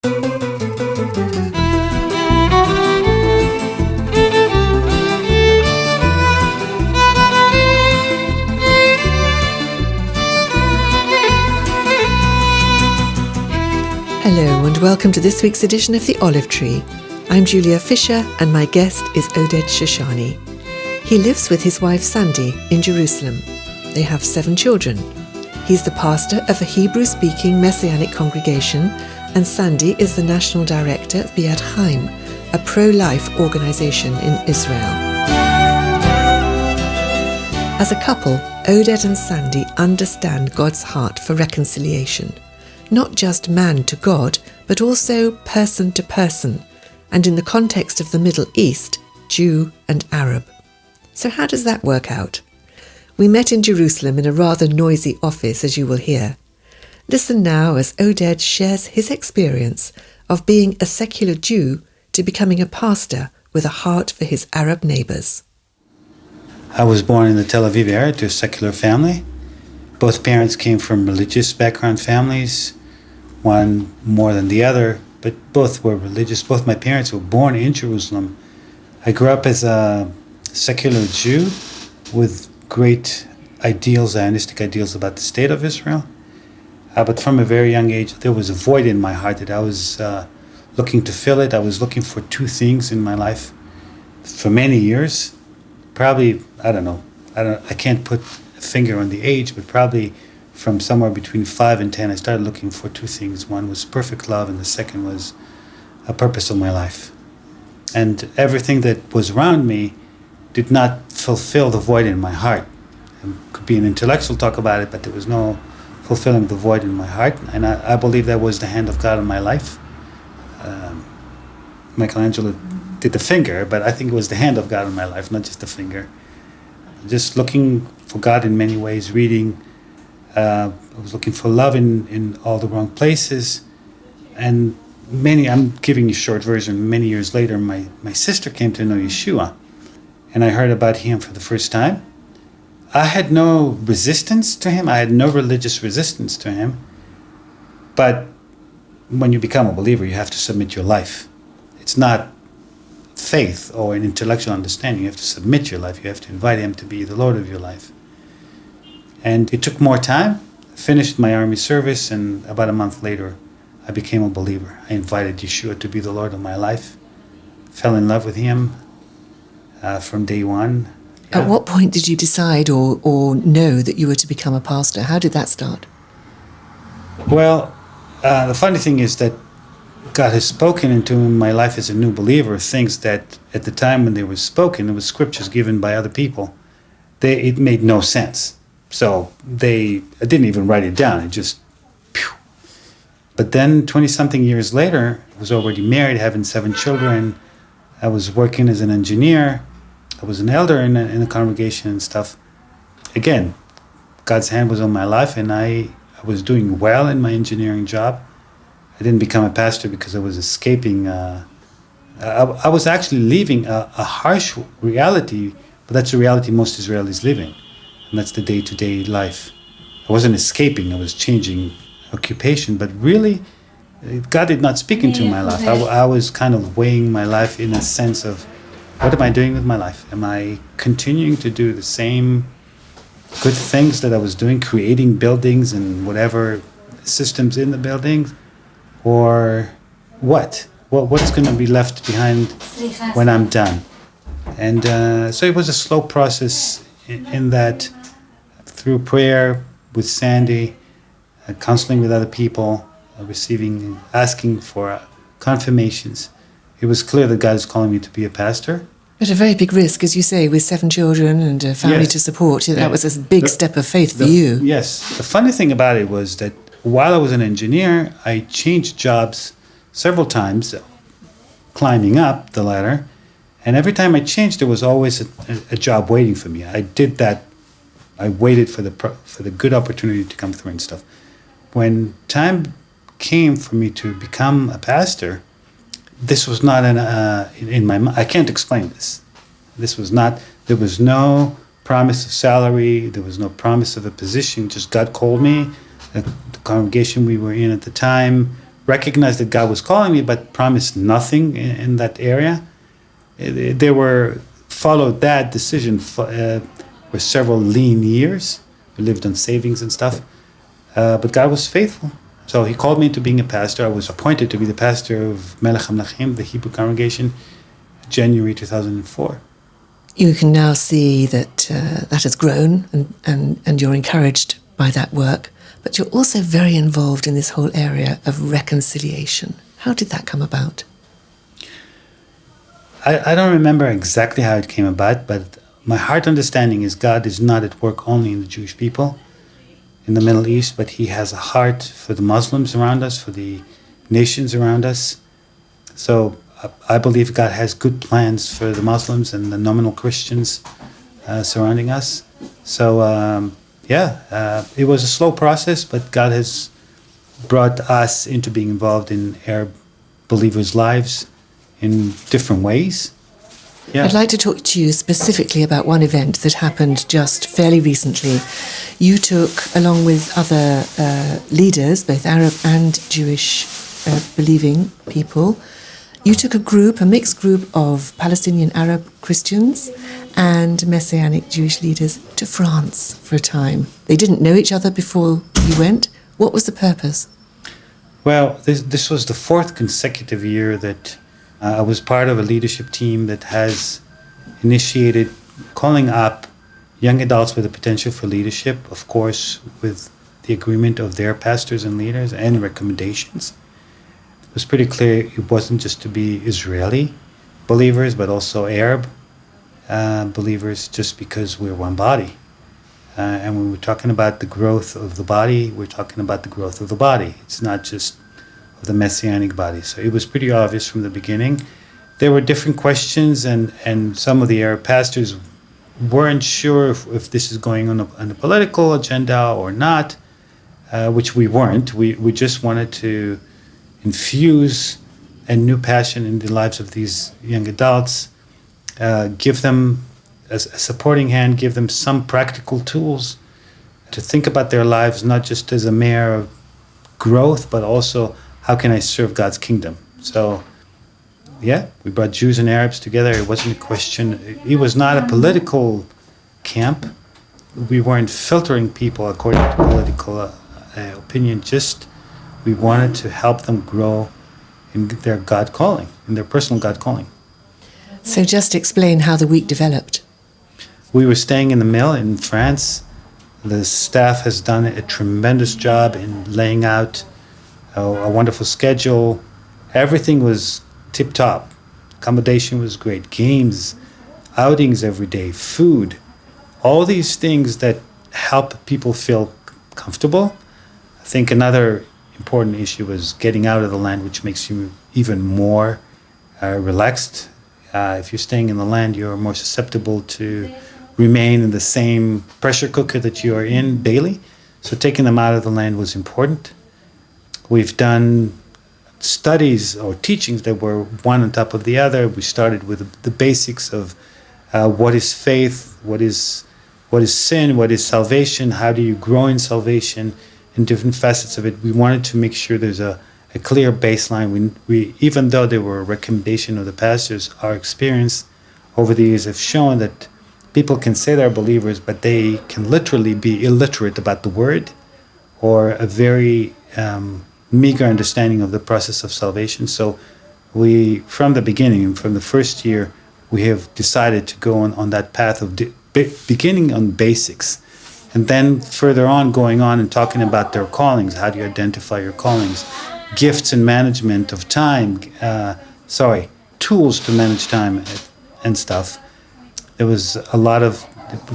Hello and welcome to this week's edition of The Olive Tree. I'm Julia Fisher and my guest is Oded Soshani. He lives with his wife Sandy in Jerusalem. They have 7 children. He's the pastor of a Hebrew-speaking Messianic congregation, and Sandy is the national director of Be-ad Chaim, a pro-life organisation in Israel. As a couple, Oded and Sandy understand God's heart for reconciliation. Not just man to God, but also person to person, and in the context of the Middle East, Jew and Arab. So how does that work out? We met in Jerusalem in a rather noisy office, as you will hear. Listen now as Oded shares his experience of being a secular Jew to becoming a pastor with a heart for his Arab neighbours. I was born in the Tel Aviv area to a secular family. Both parents came from religious background families, one more than the other, but both were religious. Both my parents were born in Jerusalem. I grew up as a secular Jew with great ideals, Zionistic ideals about the state of Israel. But from a very young age, there was a void in my heart that I was looking to fill it. I was looking for 2 things in my life for many years. Probably, I can't put a finger on the age, but probably from somewhere between 5 and 10, I started looking for 2 things. One was perfect love, and the second was a purpose of my life. And everything that was around me did not fulfill the void in my heart. It could be an intellectual talk about it, but there was no fulfilling the void in my heart. And I believe that was the hand of God in my life. Michelangelo did the finger, but I think it was the hand of God in my life, not just the finger. Just looking for God in many ways, reading. I was looking for love in all the wrong places. And I'm giving you a short version, many years later, my sister came to know Yeshua, and I heard about him for the first time. I had no resistance to him. I had no religious resistance to him. But when you become a believer, you have to submit your life. It's not faith or an intellectual understanding. You have to submit your life. You have to invite him to be the Lord of your life. And it took more time. I finished my army service, and about a month later, I became a believer. I invited Yeshua to be the Lord of my life. Fell in love with him from day one. Yeah. At what point did you decide or know that you were to become a pastor? How did that start? Well, the funny thing is that God has spoken into my life as a new believer things that at the time when they were spoken, it was scriptures given by other people. It made no sense. So I didn't even write it down. It just, phew. But then 20-something years later, I was already married, having 7 children. I was working as an engineer. I was an elder in a congregation and stuff. Again, God's hand was on my life, and I was doing well in my engineering job. I didn't become a pastor because I was escaping. I was actually leaving a harsh reality, but that's the reality most Israelis live in. And that's the day-to-day life. I wasn't escaping, I was changing occupation, but really, God did not speak into my life. I was kind of weighing my life in a sense of, what am I doing with my life? Am I continuing to do the same good things that I was doing, creating buildings and whatever systems in the buildings? Or what? What's going to be left behind when I'm done? And so it was a slow process in that, through prayer with Sandy, counseling with other people, asking for confirmations. It was clear that God is calling me to be a pastor. At a very big risk, as you say, with 7 children and a family to support. That was a big step of faith for you. Yes. The funny thing about it was that while I was an engineer, I changed jobs several times, climbing up the ladder. And every time I changed, there was always a job waiting for me. I did that. I waited for the good opportunity to come through and stuff. When time came for me to become a pastor, this was not in my mind. I can't explain this. This was not. There was no promise of salary. There was no promise of a position. Just God called me. The congregation we were in at the time recognized that God was calling me, but promised nothing in that area. They followed that decision for several lean years. We lived on savings and stuff. But God was faithful. So he called me into being a pastor. I was appointed to be the pastor of Melech HaMelachim, the Hebrew congregation, January 2004. You can now see that that has grown and you're encouraged by that work. But you're also very involved in this whole area of reconciliation. How did that come about? I don't remember exactly how it came about, but my heart understanding is God is not at work only in the Jewish people in the Middle East, but he has a heart for the Muslims around us, for the nations around us. So I believe God has good plans for the Muslims and the nominal Christians surrounding us. So it was a slow process, but God has brought us into being involved in Arab believers' lives in different ways. Yeah. I'd like to talk to you specifically about one event that happened just fairly recently. You took, along with other leaders, both Arab and Jewish believing people, you took a mixed group of Palestinian Arab Christians and Messianic Jewish leaders to France for a time. They didn't know each other before you went. What was the purpose? Well, this was the fourth consecutive year that I was part of a leadership team that has initiated calling up young adults with the potential for leadership, of course, with the agreement of their pastors and leaders and recommendations. It was pretty clear it wasn't just to be Israeli believers, but also Arab believers, just because we're one body. And when we're talking about the growth of the body, we're talking about the growth of the body. It's not just of the Messianic body. So it was pretty obvious from the beginning. There were different questions, and some of the Arab pastors weren't sure if this is going on a political agenda or not, which we weren't. We just wanted to infuse a new passion in the lives of these young adults, give them a supporting hand, give them some practical tools to think about their lives, not just as a mere growth, but also how can I serve God's kingdom. So, yeah, we brought Jews and Arabs together. It wasn't a question. It was not a political camp. We weren't filtering people according to political opinion. Just we wanted to help them grow in their God calling, in their personal God calling. So just explain how the week developed. We were staying in the mill in France. The staff has done a tremendous job in laying out a wonderful schedule. Everything was tip-top. Accommodation was great. Games, outings every day, food, all these things that help people feel comfortable. I think another important issue was getting out of the land, which makes you even more relaxed. If you're staying in the land, you're more susceptible to remain in the same pressure cooker that you are in daily. So taking them out of the land was important. We've done studies or teachings that were one on top of the other. We started with the basics of what is faith, what is sin, what is salvation, how do you grow in salvation, and different facets of it. We wanted to make sure there's a clear baseline. We even though there were a recommendation of the pastors, our experience over the years have shown that people can say they're believers, but they can literally be illiterate about the word or a very meager understanding of the process of salvation. So we, from the beginning, from the first year, we have decided to go on that path of beginning on basics, and then further on going on and talking about their callings. How do you identify your callings? Gifts and management of time, tools to manage time and stuff. There was a lot of,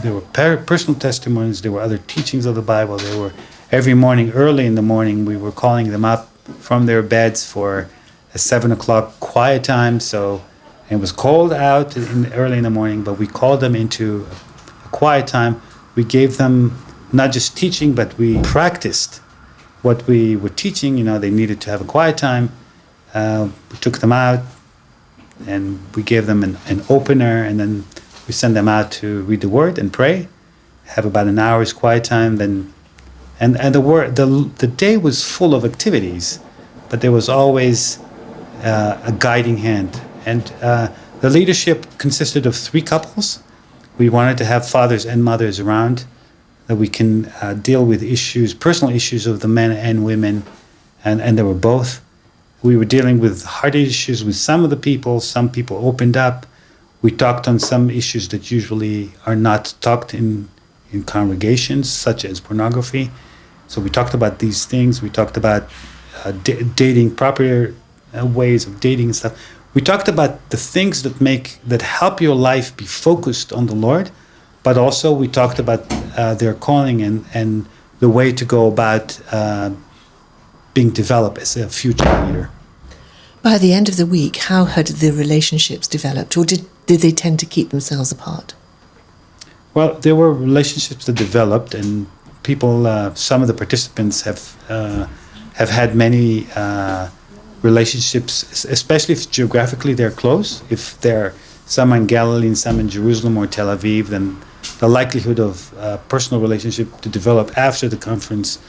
there were personal testimonies, there were other teachings of the Bible, there were, every morning, early in the morning, we were calling them up from their beds for a 7 o'clock quiet time. So it was cold out early in the morning, but we called them into a quiet time. We gave them not just teaching, but we practiced what we were teaching. You know, they needed to have a quiet time. We took them out and we gave them an opener, and then we sent them out to read the word and pray, have about an hour's quiet time. Then, and the day was full of activities. but there was always a guiding hand. And the leadership consisted of 3 couples. We wanted to have fathers and mothers around, that we can deal with issues, personal issues of the men and women, and there were both. We were dealing with hard issues with some of the people. Some people opened up. We talked on some issues that usually are not talked in congregations, such as pornography. So we talked about these things. We talked about dating, proper ways of dating and stuff. We talked about the things that help your life be focused on the Lord, but also we talked about their calling and the way to go about being developed as a future leader. By the end of the week, how had the relationships developed, or did they tend to keep themselves apart? Well, there were relationships that developed, and people, some of the participants have had many relationships, especially if geographically they're close. If they're some in Galilee and some in Jerusalem or Tel Aviv, then the likelihood of personal relationship to develop after the conference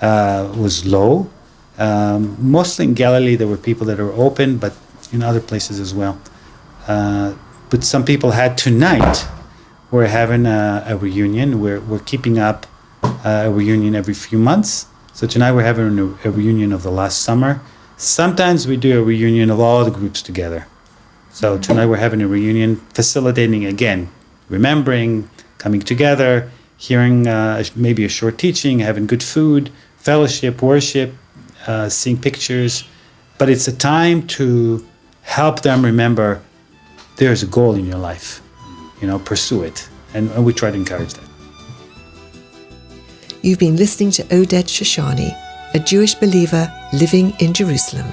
was low. Mostly in Galilee, there were people that were open, but in other places as well. But some people had tonight. We're having a reunion. We're keeping up a reunion every few months. So tonight we're having a reunion of the last summer. Sometimes we do a reunion of all the groups together. So tonight we're having a reunion, facilitating again, remembering, coming together, hearing maybe a short teaching, having good food, fellowship, worship, seeing pictures. But it's a time to help them remember there's a goal in your life. Pursue it. And we try to encourage that. You've been listening to Oded Soshani, a Jewish believer living in Jerusalem.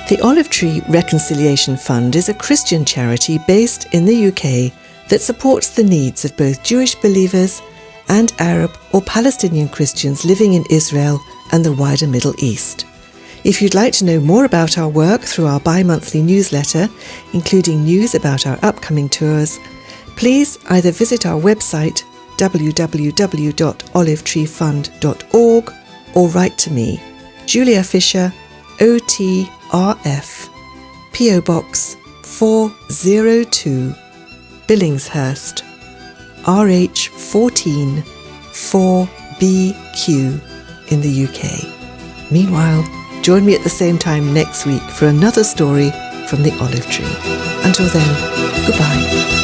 The Olive Tree Reconciliation Fund is a Christian charity based in the UK that supports the needs of both Jewish believers and Arab or Palestinian Christians living in Israel and the wider Middle East. If you'd like to know more about our work through our bi-monthly newsletter, including news about our upcoming tours, please either visit our website www.olivetreefund.org or write to me, Julia Fisher, OTRF, PO Box 402, Billingshurst, RH 14 4BQ in the UK. Meanwhile, join me at the same time next week for another story from the Olive Tree. Until then, goodbye.